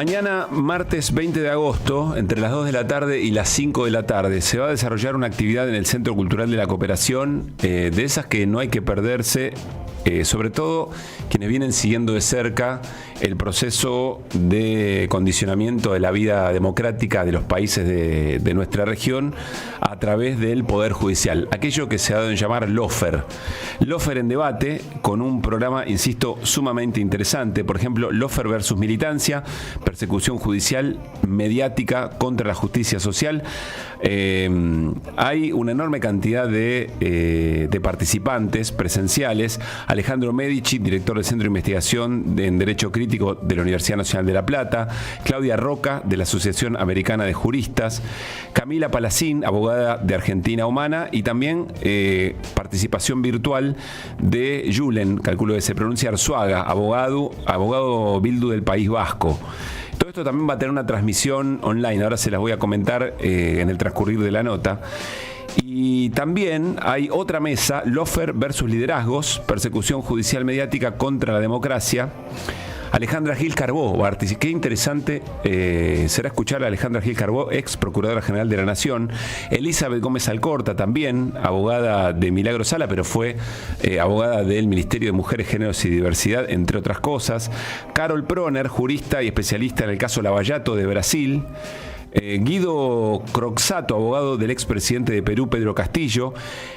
Mañana, martes 20 de agosto, entre las 2 de la tarde y las 5 de la tarde, se va a desarrollar una actividad en el Centro Cultural de la Cooperación, de esas que no hay que perderse, sobre todo quienes vienen siguiendo de cerca el proceso de condicionamiento de la vida democrática de los países de nuestra región a través del Poder Judicial, aquello que se ha dado en llamar Lawfare. Lawfare en debate, con un programa, insisto, sumamente interesante. Por ejemplo, Lawfare versus militancia, persecución judicial, mediática contra la justicia social. Hay una enorme cantidad de participantes presenciales. Alejandro Medici, director del Centro de Investigación en Derecho Crítico de la Universidad Nacional de La Plata, Claudia Roca, de la Asociación Americana de Juristas, Camila Palacín, abogada de Argentina Humana, y también participación virtual de Julen, calculo que se pronuncia Arzuaga, abogado Bildu del País Vasco. Todo esto también va a tener una transmisión online, ahora se las voy a comentar en el transcurrir de la nota. Y también hay otra mesa, Lawfare versus liderazgos, persecución judicial mediática contra la democracia. Alejandra Gil Carbó, qué interesante será escuchar a Alejandra Gil Carbó, ex Procuradora General de la Nación. Elizabeth Gómez Alcorta, también abogada de Milagro Sala, pero fue abogada del Ministerio de Mujeres, Géneros y Diversidad, entre otras cosas. Carol Proner, jurista y especialista en el caso Lavallato de Brasil. Guido Croxato, abogado del expresidente de Perú, Pedro Castillo.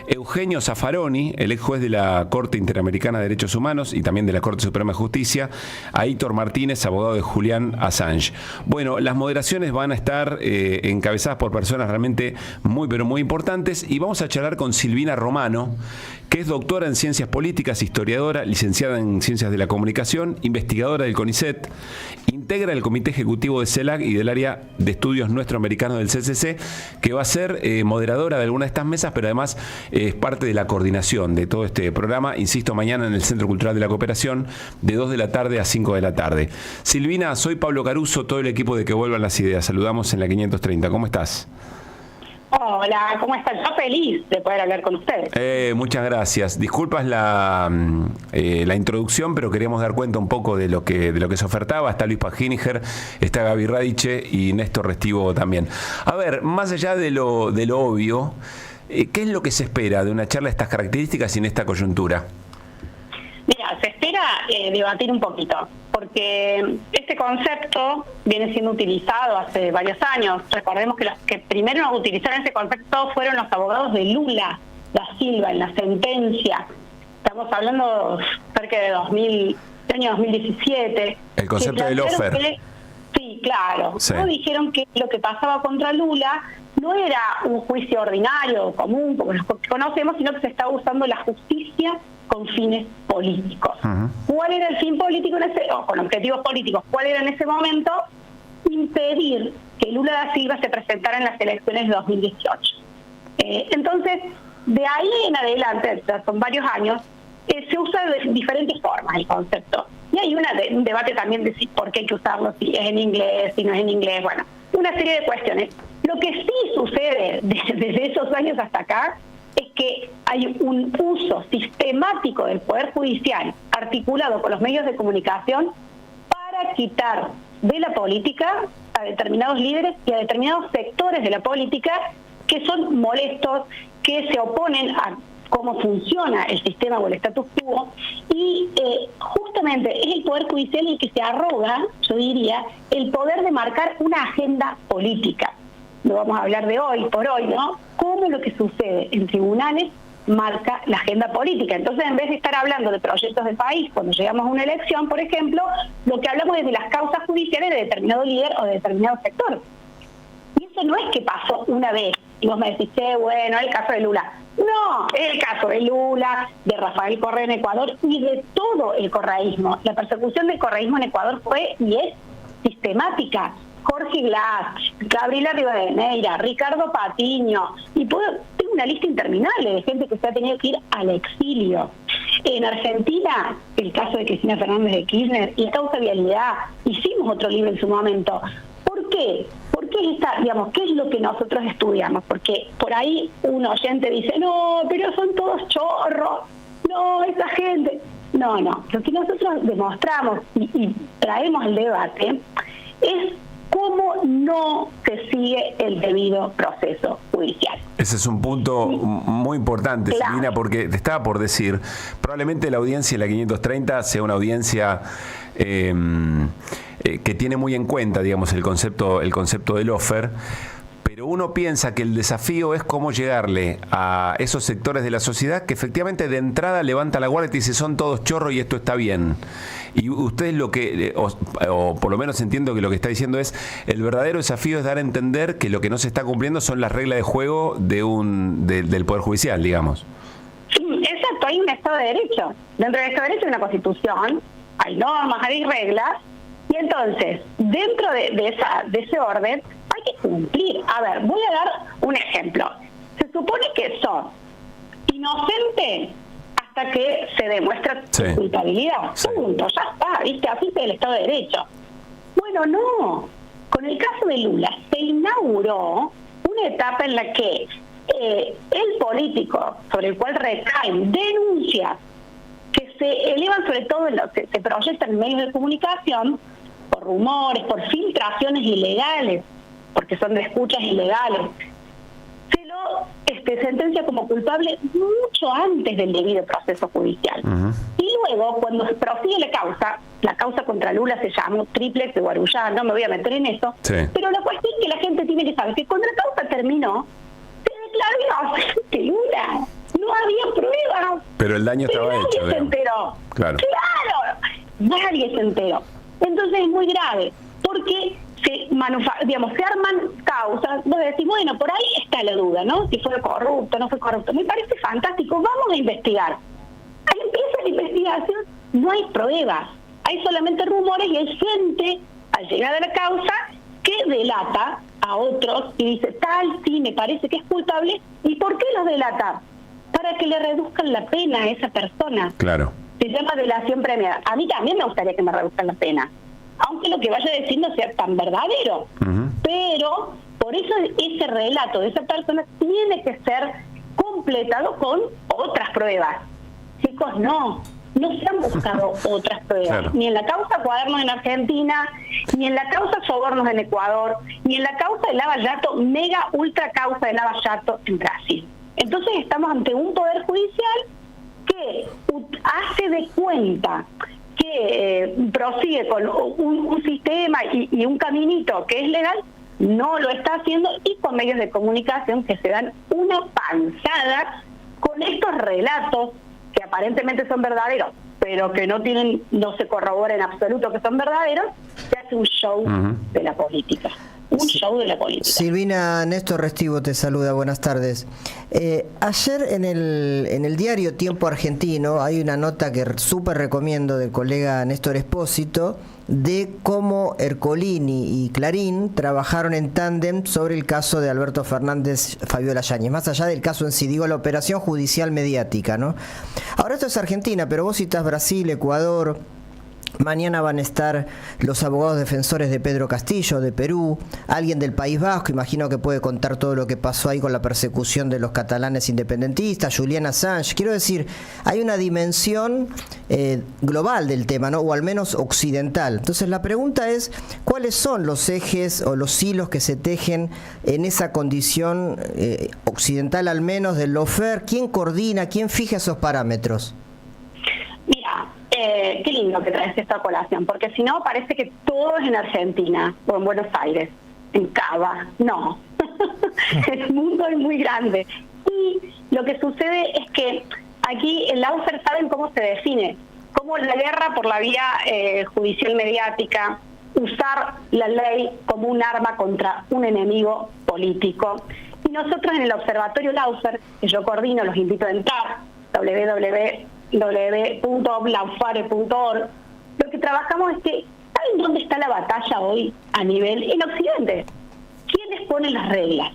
Eugenio Zaffaroni, el ex juez de la Corte Interamericana de Derechos Humanos y también de la Corte Suprema de Justicia. Aitor Martínez, abogado de Julian Assange. Bueno, las moderaciones van a estar encabezadas por personas realmente muy, pero muy importantes. Y vamos a charlar con Silvina Romano, que es doctora en Ciencias Políticas, historiadora, licenciada en Ciencias de la Comunicación, investigadora del CONICET, integra el Comité Ejecutivo de CELAC y del Área de Estudios Nuestroamericanos del CCC, que va a ser moderadora de alguna de estas mesas, pero además es parte de la coordinación de todo este programa, insisto, mañana en el Centro Cultural de la Cooperación, de 2 de la tarde a 5 de la tarde. Silvina, soy Pablo Caruso, todo el equipo de Que Vuelvan las Ideas. Saludamos en la 530. ¿Cómo estás? Hola, ¿cómo están? Yo feliz de poder hablar con ustedes. Muchas gracias. Disculpas la introducción, pero queríamos dar cuenta un poco de lo que se ofertaba. Está Luis Paginiger, está Gaby Radiche y Néstor Restivo también. A ver, más allá de lo obvio, ¿qué es lo que se espera de una charla de estas características y en esta coyuntura? Mira, se espera debatir un poquito, porque este concepto viene siendo utilizado hace varios años. Recordemos que los que primero nos utilizaron este concepto fueron los abogados de Lula da Silva en la sentencia. Estamos hablando cerca de del año 2017. El concepto de Lawfare. Sí, claro. Sí. No dijeron que lo que pasaba contra Lula no era un juicio ordinario, común, como los que conocemos, sino que se estaba usando la justicia con fines políticos. Uh-huh. ¿Cuál era el fin político con objetivos políticos? ¿Cuál era en ese momento? Impedir que Lula da Silva se presentara en las elecciones de 2018. Entonces, de ahí en adelante, ya son varios años, se usa de diferentes formas el concepto. Y hay un debate también de por qué hay que usarlo, si es en inglés, si no es en inglés, bueno, una serie de cuestiones. Lo que sí sucede desde esos años hasta acá es que hay un uso sistemático del Poder Judicial articulado con los medios de comunicación para quitar de la política a determinados líderes y a determinados sectores de la política que son molestos, que se oponen a cómo funciona el sistema o el status quo, y justamente es el Poder Judicial el que se arroga, yo diría, el poder de marcar una agenda política. Lo vamos a hablar de hoy por hoy, ¿no? Cómo lo que sucede en tribunales marca la agenda política. Entonces, en vez de estar hablando de proyectos de país, cuando llegamos a una elección, por ejemplo, lo que hablamos es de las causas judiciales de determinado líder o de determinado sector. Y eso no es que pasó una vez, y vos me decís, bueno, el caso de Lula. No, es el caso de Lula, de Rafael Correa en Ecuador y de todo el correísmo. La persecución del correísmo en Ecuador fue y es sistemática. Jorge Glass, Gabriela Rivadeneira, Ricardo Patiño, y tengo una lista interminable de gente que se ha tenido que ir al exilio. En Argentina, el caso de Cristina Fernández de Kirchner y causa vialidad, hicimos otro libro en su momento. ¿Por qué? ¿Por qué qué es lo que nosotros estudiamos? Porque por ahí un oyente dice, no, pero son todos chorros, no, esa gente. No. Lo que nosotros demostramos y traemos al debate es cómo no se sigue el debido proceso judicial. Ese es un punto muy importante, claro. Silvina, porque te estaba por decir, probablemente la audiencia de la 530 sea una audiencia que tiene muy en cuenta, digamos, el concepto del lawfare, pero uno piensa que el desafío es cómo llegarle a esos sectores de la sociedad que efectivamente de entrada levanta la guardia y dice son todos chorros y esto está bien. Y usted lo que, o por lo menos entiendo que lo que está diciendo es, el verdadero desafío es dar a entender que lo que no se está cumpliendo son las reglas de juego del Poder Judicial, digamos. Exacto, hay un Estado de Derecho. Dentro del Estado de Derecho hay una Constitución, hay normas, hay reglas, y entonces, dentro de ese orden, hay que cumplir. A ver, voy a dar un ejemplo. Se supone que sos inocente hasta que se demuestra tu culpabilidad. Punto, ya está, ¿viste? Así es el Estado de Derecho. Bueno, no. Con el caso de Lula se inauguró una etapa en la que el político sobre el cual recaen denuncias que se elevan sobre todo, se proyectan en medios de comunicación por rumores, por filtraciones ilegales, porque son de escuchas ilegales, se lo sentencia como culpable mucho antes del debido proceso judicial. Uh-huh. Y luego, cuando se prosigue la causa contra Lula se llamó Triplex de Guarujá, no me voy a meter en eso, pero la cuestión es que la gente tiene que saber que cuando la causa terminó, se declaró inocente Lula. No había pruebas. Pero el daño estaba hecho. Nadie se enteró. Claro, nadie se enteró. Entonces es muy grave, porque se arman causas, vos decís, bueno, por ahí está la duda, ¿no? Si fue corrupto, no fue corrupto. Me parece fantástico, vamos a investigar. Ahí empieza la investigación, no hay pruebas, hay solamente rumores y hay gente, al llegar a la causa, que delata a otros y dice, tal, sí, me parece que es culpable. ¿Y por qué los delata? Para que le reduzcan la pena a esa persona. Claro. Se llama delación premiada. A mí también me gustaría que me reduzcan la pena, aunque lo que vaya a decir no sea tan verdadero. Uh-huh. Pero por eso ese relato de esa persona tiene que ser completado con otras pruebas. Chicos, no se han buscado otras pruebas, claro. Ni en la causa Cuadernos en Argentina, ni en la causa Sobornos en Ecuador, ni en la causa de Lava Jato, mega ultra causa de Lava Jato en Brasil. Entonces estamos ante un poder judicial que hace de cuenta que prosigue con un sistema y un caminito que es legal, no lo está haciendo, y con medios de comunicación que se dan una panzada con estos relatos que aparentemente son verdaderos, pero que no se corrobora en absoluto que son verdaderos. Se hace un show de la política. Show de la política. Silvina, Néstor Restivo te saluda, buenas tardes. Ayer en el diario Tiempo Argentino hay una nota que súper recomiendo del colega Néstor Espósito de cómo Ercolini y Clarín trabajaron en tándem sobre el caso de Alberto Fernández, Fabiola Yáñez, más allá del caso en sí, digo, la operación judicial mediática, ¿no? Ahora esto es Argentina, pero vos citás Brasil, Ecuador. Mañana van a estar los abogados defensores de Pedro Castillo, de Perú, alguien del País Vasco, imagino que puede contar todo lo que pasó ahí con la persecución de los catalanes independentistas, Julian Assange. Quiero decir, hay una dimensión global del tema, ¿no? O al menos occidental. Entonces la pregunta es, ¿cuáles son los ejes o los hilos que se tejen en esa condición occidental al menos del lawfare? ¿Quién coordina? ¿Quién fija esos parámetros? Mira, qué lindo que traes esta colación, porque si no parece que todo es en Argentina o en Buenos Aires, en Cava. No, el mundo es muy grande. Y lo que sucede es que aquí el lawfare saben cómo se define, como la guerra por la vía judicial mediática, usar la ley como un arma contra un enemigo político. Y nosotros en el Observatorio Lawfare, que yo coordino, los invito a entrar, www.lawfare.org, lo que trabajamos es que, ¿saben dónde está la batalla hoy a nivel en Occidente? ¿Quiénes ponen las reglas?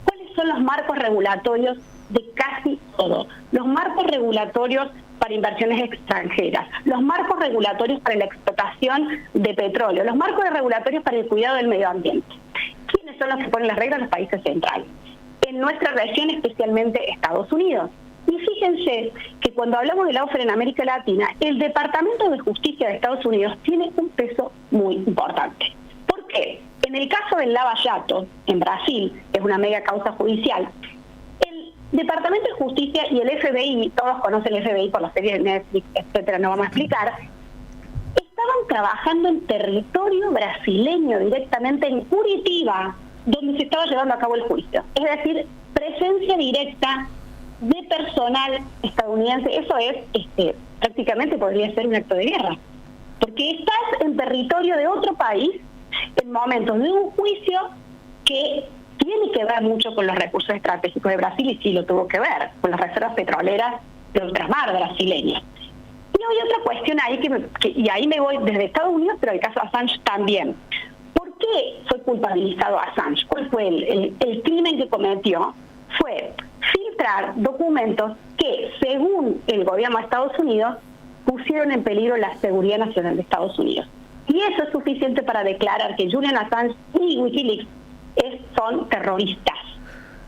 ¿Cuáles son los marcos regulatorios de casi todo? Los marcos regulatorios para inversiones extranjeras, los marcos regulatorios para la explotación de petróleo, los marcos regulatorios para el cuidado del medio ambiente. ¿Quiénes son los que ponen las reglas? Los países centrales. En nuestra región, especialmente Estados Unidos. Y fíjense que cuando hablamos de lawfare en América Latina, el Departamento de Justicia de Estados Unidos tiene un peso muy importante. ¿Por qué? En el caso del Lava Jato, en Brasil, que es una mega causa judicial, el Departamento de Justicia y el FBI, todos conocen el FBI por las series de Netflix, etcétera, no vamos a explicar, estaban trabajando en territorio brasileño, directamente en Curitiba, donde se estaba llevando a cabo el juicio. Es decir, presencia directa de personal estadounidense. Eso es, prácticamente podría ser un acto de guerra, porque estás en territorio de otro país en momentos de un juicio que tiene que ver mucho con los recursos estratégicos de Brasil, y sí lo tuvo que ver, con las reservas petroleras de ultramar brasileñas. Y hay otra cuestión ahí, y ahí me voy desde Estados Unidos, pero el caso de Assange también. ¿Por qué fue culpabilizado Assange? ¿Cuál fue el crimen que cometió? Fue filtrar documentos que, según el gobierno de Estados Unidos, pusieron en peligro la seguridad nacional de Estados Unidos. Y eso es suficiente para declarar que Julian Assange y Wikileaks son terroristas.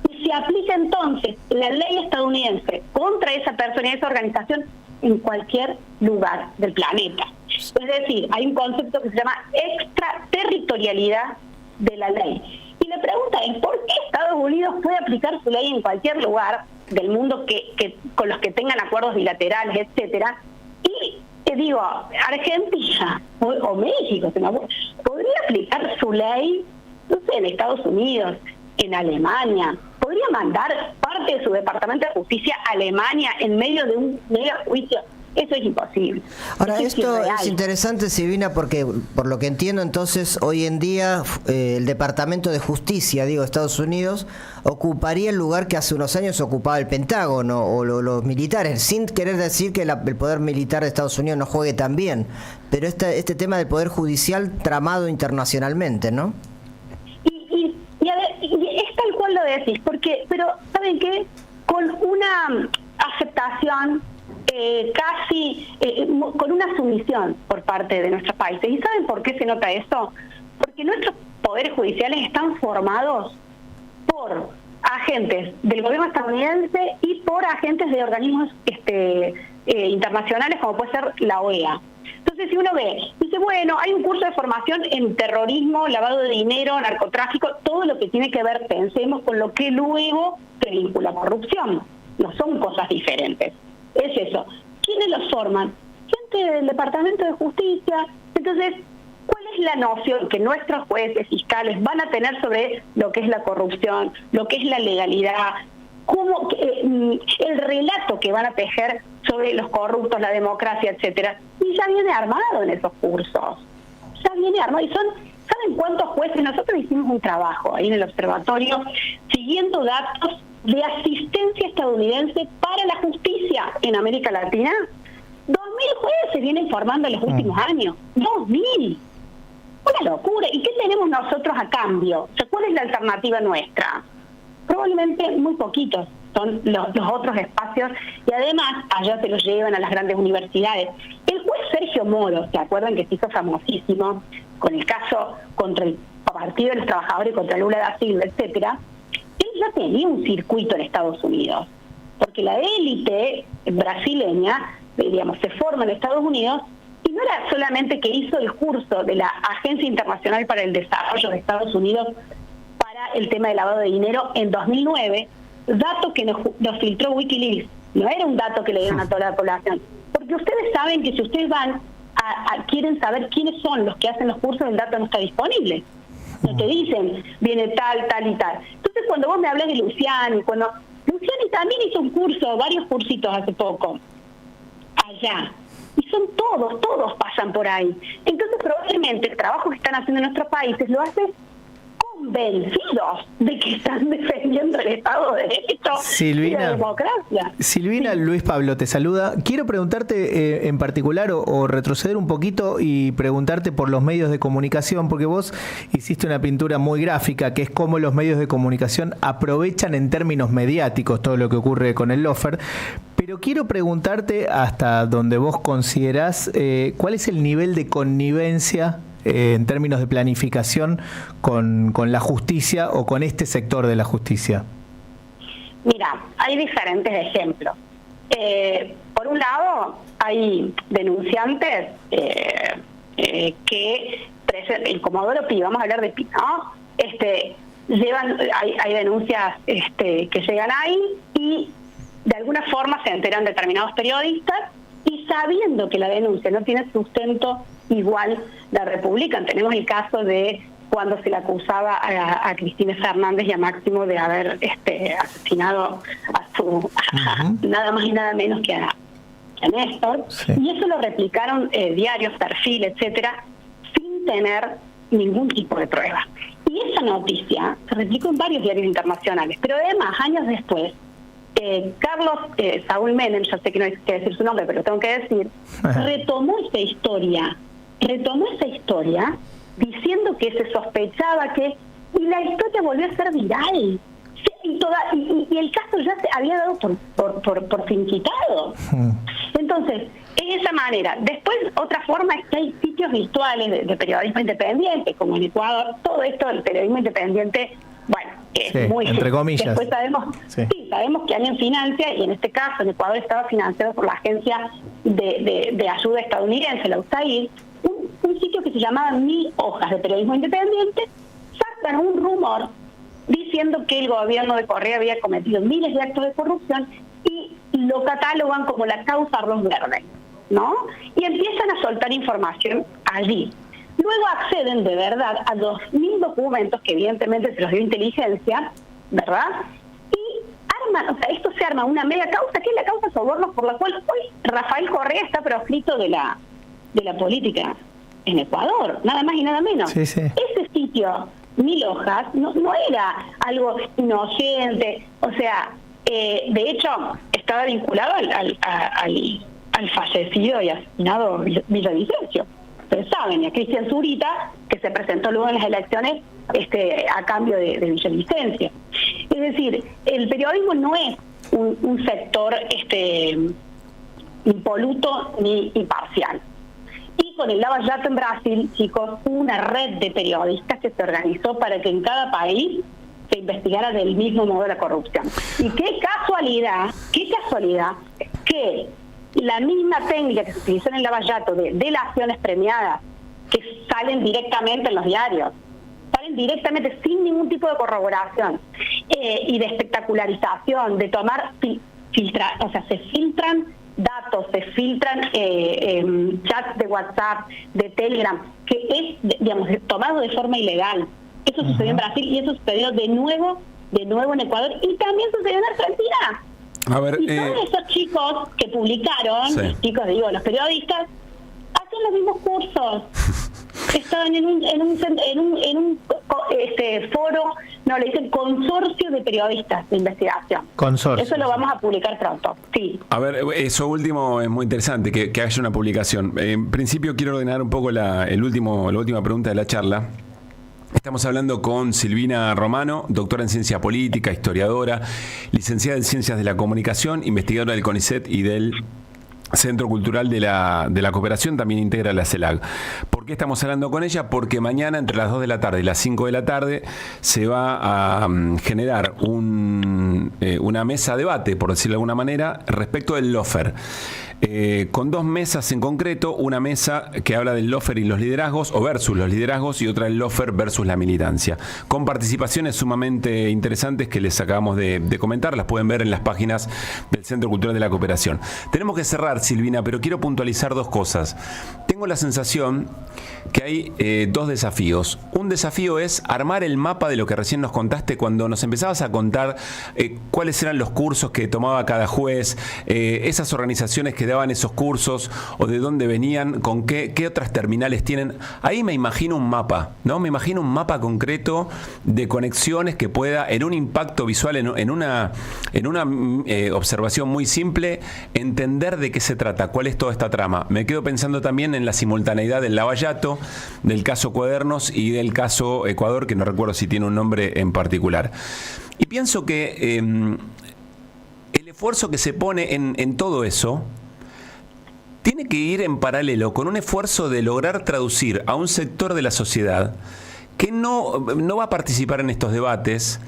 Y se aplica entonces la ley estadounidense contra esa persona y esa organización en cualquier lugar del planeta. Es decir, hay un concepto que se llama extraterritorialidad de la ley. Y la pregunta es, ¿por qué Estados Unidos puede aplicar su ley en cualquier lugar del mundo que con los que tengan acuerdos bilaterales, etcétera? Y te digo, Argentina o México podría aplicar su ley, no sé, en Estados Unidos, en Alemania, podría mandar parte de su Departamento de Justicia a Alemania en medio de un mega juicio. Eso es imposible. Ahora, esto es interesante, Silvina, porque por lo que entiendo, entonces, hoy en día el Departamento de Justicia, de Estados Unidos, ocuparía el lugar que hace unos años ocupaba el Pentágono o los militares, sin querer decir que el poder militar de Estados Unidos no juegue tan bien, pero este tema del poder judicial tramado internacionalmente, ¿no? Y es tal cual lo decís, pero ¿saben qué? Con una aceptación con una sumisión por parte de nuestros países. ¿Y saben por qué se nota eso? Porque nuestros poderes judiciales están formados por agentes del gobierno estadounidense y por agentes de organismos internacionales, como puede ser la OEA. Entonces, si uno dice, bueno, hay un curso de formación en terrorismo, lavado de dinero, narcotráfico, todo lo que tiene que ver, pensemos, con lo que luego se vincula a corrupción. No son cosas diferentes. Es eso. ¿Quiénes los forman? Gente del Departamento de Justicia. Entonces, ¿cuál es la noción que nuestros jueces, fiscales van a tener sobre lo que es la corrupción, lo que es la legalidad, el relato que van a tejer sobre los corruptos, la democracia, etcétera? Y ya viene armado en esos cursos. Ya viene armado. Y ¿saben cuántos jueces? Nosotros hicimos un trabajo ahí en el observatorio siguiendo datos de asistencia estadounidense para la justicia en América Latina. 2.000 jueces vienen formando en los últimos años. 2.000. Una locura. ¿Y qué tenemos nosotros a cambio? O sea, ¿cuál es la alternativa nuestra? Probablemente muy poquitos son los otros espacios, y además allá se los llevan a las grandes universidades. El juez Sergio Moro, ¿se acuerdan que se hizo famosísimo con el caso contra el Partido de los Trabajadores, contra Lula da Silva, etcétera? Él ya tenía un circuito en Estados Unidos, porque la élite brasileña, digamos, se forma en Estados Unidos, y no era solamente que hizo el curso de la Agencia Internacional para el Desarrollo de Estados Unidos para el tema del lavado de dinero en 2009, dato que nos filtró Wikileaks, no era un dato que le dieron a toda la población, porque ustedes saben que si ustedes van quieren saber quiénes son los que hacen los cursos, el dato no está disponible. No te dicen, viene tal y tal. Entonces, cuando vos me hablas de Luciani, Luciani también hizo un curso, varios cursitos hace poco, allá. Y son todos pasan por ahí. Entonces, probablemente el trabajo que están haciendo en nuestros países lo hacen convencidos de que están defendiendo el Estado de Derecho y la democracia. Silvina, sí. Luis Pablo te saluda. Quiero preguntarte en particular o retroceder un poquito y preguntarte por los medios de comunicación, porque vos hiciste una pintura muy gráfica, que es cómo los medios de comunicación aprovechan en términos mediáticos todo lo que ocurre con el lawfare. Pero quiero preguntarte hasta donde vos considerás cuál es el nivel de connivencia en términos de planificación con la justicia o con este sector de la justicia. Mira, hay diferentes ejemplos. Por un lado, hay denunciantes que el Comodoro Pi, vamos a hablar de Pi, ¿no? Hay denuncias que llegan ahí y de alguna forma se enteran determinados periodistas y sabiendo que la denuncia no tiene sustento, igual la republican. Tenemos el caso de cuando se le acusaba a Cristina Fernández y a Máximo de haber asesinado a nada más y nada menos que a Néstor, sí. Y eso lo replicaron diarios, Perfil, etcétera, sin tener ningún tipo de prueba. Y esa noticia se replicó en varios diarios internacionales, pero además, años después, Carlos Saúl Menem, ya sé que no hay que decir su nombre, pero lo tengo que decir, retomó esa historia diciendo que se sospechaba que, y la historia volvió a ser viral. Y el caso ya se había dado por finiquitado. Entonces, es esa manera. Después, otra forma es que hay sitios virtuales de periodismo independiente, como en Ecuador. Todo esto del periodismo independiente, bueno, es muy... entre comillas. Después sabemos, sabemos que alguien financia, y en este caso en Ecuador estaba financiado por la agencia de ayuda estadounidense, la USAID, un sitio que se llamaba 1000 hojas de periodismo independiente. Sacan un rumor diciendo que el gobierno de Correa había cometido miles de actos de corrupción y lo catalogan como la causa Arroz Verde, ¿no? Y empiezan a soltar información allí. Luego acceden de verdad a 2000 documentos que evidentemente se los dio inteligencia, ¿verdad? Y arman, esto se arma una mega causa, que es la causa sobornos, por la cual hoy Rafael Correa está proscrito de la política en Ecuador, nada más y nada menos. Sí. Ese sitio, 1000 hojas, no era algo inocente, o sea, de hecho estaba vinculado al fallecido y asesinado Villavicencio. Ustedes saben, y a Cristian Zurita, que se presentó luego en las elecciones a cambio de Villavicencio. Es decir, el periodismo no es un sector impoluto ni imparcial. Y con el Lava Jato en Brasil, chicos, hubo una red de periodistas que se organizó para que en cada país se investigara del mismo modo de la corrupción. Y qué casualidad que la misma técnica que se utilizó en el Lava Jato de delaciones premiadas, que salen directamente en los diarios, salen directamente sin ningún tipo de corroboración, y de espectacularización, de tomar, se filtran datos, se filtran chats de WhatsApp, de Telegram, que es, digamos, tomado de forma ilegal. Eso sucedió en Brasil y eso sucedió de nuevo en Ecuador y también sucedió en Argentina. A ver, y todos esos chicos que publicaron, chicos, digo, los periodistas, hacen los mismos cursos. Estaban en un foro, no, le dicen consorcio de periodistas de investigación. Consorcio. Eso lo vamos a publicar pronto, sí. A ver, eso último es muy interesante, que haya una publicación. En principio quiero ordenar un poco la última pregunta de la charla. Estamos hablando con Silvina Romano, doctora en Ciencia Política, historiadora, licenciada en Ciencias de la Comunicación, investigadora del CONICET y del Centro Cultural de la Cooperación, también integra la CELAC. ¿Por qué estamos hablando con ella? Porque mañana entre las 2 de la tarde y las 5 de la tarde se va a generar una mesa de debate, por decirlo de alguna manera, respecto del lawfare. Con 2 mesas en concreto, una mesa que habla del lawfare y los liderazgos, o versus los liderazgos, y otra del lawfare versus la militancia, con participaciones sumamente interesantes que les acabamos de comentar, las pueden ver en las páginas del Centro Cultural de la Cooperación. Tenemos que cerrar, Silvina, pero quiero puntualizar 2 cosas. Tengo la sensación que hay 2 desafíos. Un desafío es armar el mapa de lo que recién nos contaste cuando nos empezabas a contar cuáles eran los cursos que tomaba cada juez, esas organizaciones que daban esos cursos o de dónde venían, con qué otras terminales tienen. Ahí me imagino un mapa, ¿no? Me imagino un mapa concreto de conexiones que pueda, en un impacto visual, en una observación muy simple, entender de qué se trata, cuál es toda esta trama. Me quedo pensando también en la simultaneidad del Lava Jato, del caso Cuadernos y del caso Ecuador, que no recuerdo si tiene un nombre en particular. Y pienso que el esfuerzo que se pone en todo eso tiene que ir en paralelo con un esfuerzo de lograr traducir a un sector de la sociedad que no va a participar en estos debates,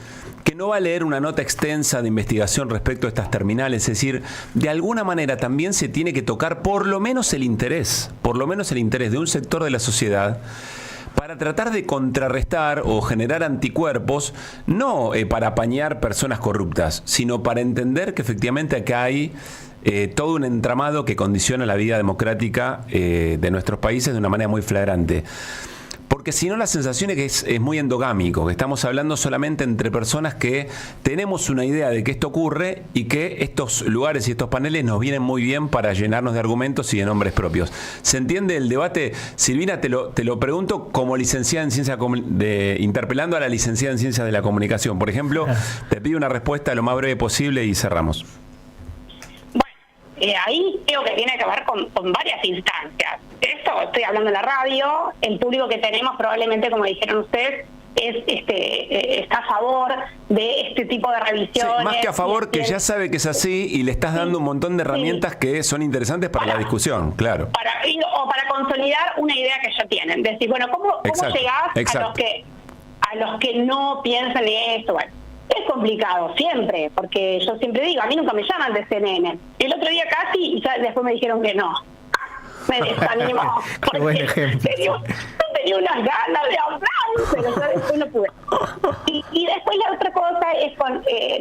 que no va a leer una nota extensa de investigación respecto a estas terminales. Es decir, de alguna manera también se tiene que tocar por lo menos el interés de un sector de la sociedad para tratar de contrarrestar o generar anticuerpos, no para apañar personas corruptas, sino para entender que efectivamente acá hay todo un entramado que condiciona la vida democrática de nuestros países de una manera muy flagrante. Porque si no, la sensación es que es muy endogámico, que estamos hablando solamente entre personas que tenemos una idea de que esto ocurre y que estos lugares y estos paneles nos vienen muy bien para llenarnos de argumentos y de nombres propios. ¿Se entiende el debate? Silvina, te lo pregunto como licenciada en ciencia, interpelando a la licenciada en Ciencias de la Comunicación. Por ejemplo, te pido una respuesta lo más breve posible y cerramos. Ahí creo que tiene que ver con varias instancias. Esto estoy hablando en la radio, el público que tenemos probablemente, como dijeron ustedes, está a favor de este tipo de revisiones. Sí, más que a favor, que ya sabe que es así y le estás dando un montón de herramientas que son interesantes para la discusión, claro. O para consolidar una idea que ya tienen. Decir, bueno, ¿cómo llegás a los que no piensan en esto? Bueno, es complicado siempre, porque yo siempre digo, a mí nunca me llaman de CNN. El otro día casi, y ya después me dijeron que no. Me desanimó. Qué buen ejemplo. Tenía unas ganas de hablar, pero yo después no pude. Y después la otra cosa es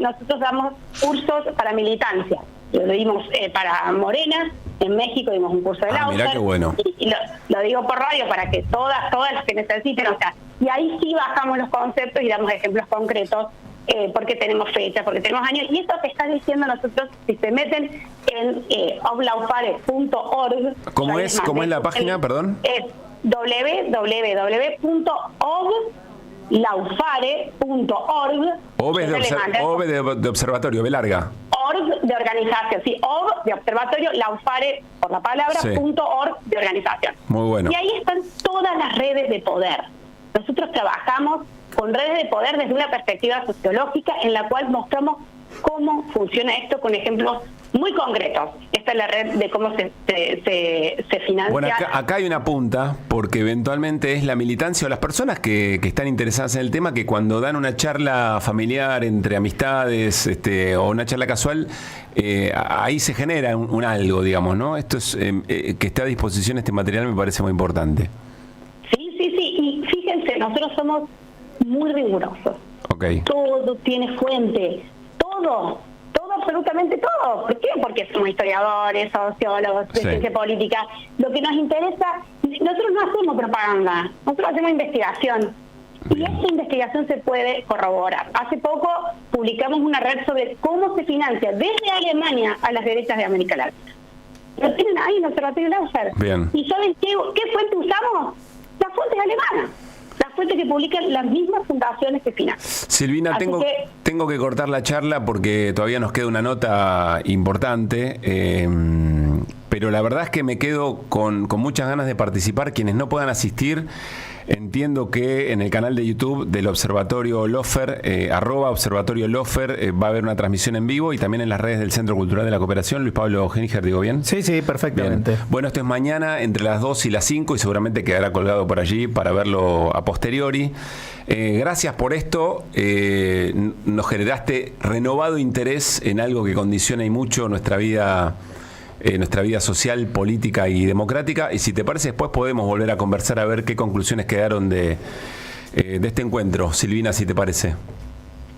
nosotros damos cursos para militancia. Lo dimos para Morena, en México dimos un curso de Laufer. Mirá qué bueno. Y lo digo por radio para que todas las que necesiten, o sea, y ahí sí bajamos los conceptos y damos ejemplos concretos. Porque tenemos fechas, porque tenemos años, y esto que está diciendo nosotros, si se meten en oblaufare.org. ¿Cómo es la página, perdón? Es www.oblaufare.org. OB de observatorio, B larga. Org de organización, sí, OB de observatorio, Laufare por la palabra, sí. .org de organización. Muy bueno. Y ahí están todas las redes de poder. Nosotros trabajamos con redes de poder desde una perspectiva sociológica en la cual mostramos cómo funciona esto con ejemplos muy concretos. Esta es la red de cómo se financia. Bueno, acá hay una punta, porque eventualmente es la militancia o las personas que están interesadas en el tema, que cuando dan una charla familiar entre amistades o una charla casual, ahí se genera un algo, digamos, ¿no? Esto es que esté a disposición este material me parece muy importante. Sí. Y fíjense, nosotros somos muy rigurosos. Okay. Todo tiene fuente. Todo, absolutamente todo. ¿Por qué? Porque somos historiadores, sociólogos, de ciencia política. Lo que nos interesa, nosotros no hacemos propaganda, nosotros hacemos investigación. Y esa investigación se puede corroborar. Hace poco publicamos una red sobre cómo se financia desde Alemania a las derechas de América Latina. Lo tienen ahí en el Observatorio Laufer. Bien. ¿Y saben qué fuente usamos? Las fuentes alemanas. Las fuentes que publican las mismas fundaciones que financian. Silvina, tengo que cortar la charla porque todavía nos queda una nota importante, pero la verdad es que me quedo con muchas ganas de participar. Quienes no puedan asistir, entiendo que en el canal de YouTube del Observatorio Laufer, @Observatorio Laufer, va a haber una transmisión en vivo y también en las redes del Centro Cultural de la Cooperación. Luis Pablo Geniger, ¿digo bien? Sí, perfectamente. Bien. Bueno, esto es mañana entre las 2 y las 5 y seguramente quedará colgado por allí para verlo a posteriori. Gracias por esto. Nos generaste renovado interés en algo que condiciona y mucho nuestra vida social, política y democrática. Y si te parece, después podemos volver a conversar a ver qué conclusiones quedaron de este encuentro. Silvina, si te parece.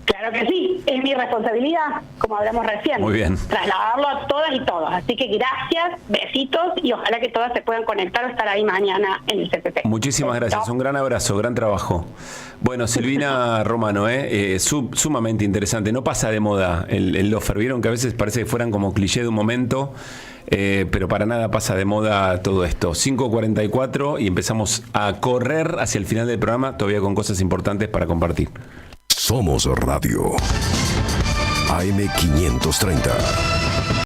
Claro que sí, es mi responsabilidad, como hablamos recién. Muy bien. Trasladarlo a todas y todos. Así que gracias, besitos y ojalá que todas se puedan conectar o estar ahí mañana en el CPP. Muchísimas gracias, un gran abrazo, gran trabajo. Bueno, Silvina Romano, sumamente interesante. No pasa de moda el Laufer. Vieron que a veces parece que fueran como cliché de un momento. Pero para nada pasa de moda todo esto. 5:44 y empezamos a correr hacia el final del programa, todavía con cosas importantes para compartir. Somos Radio AM 530.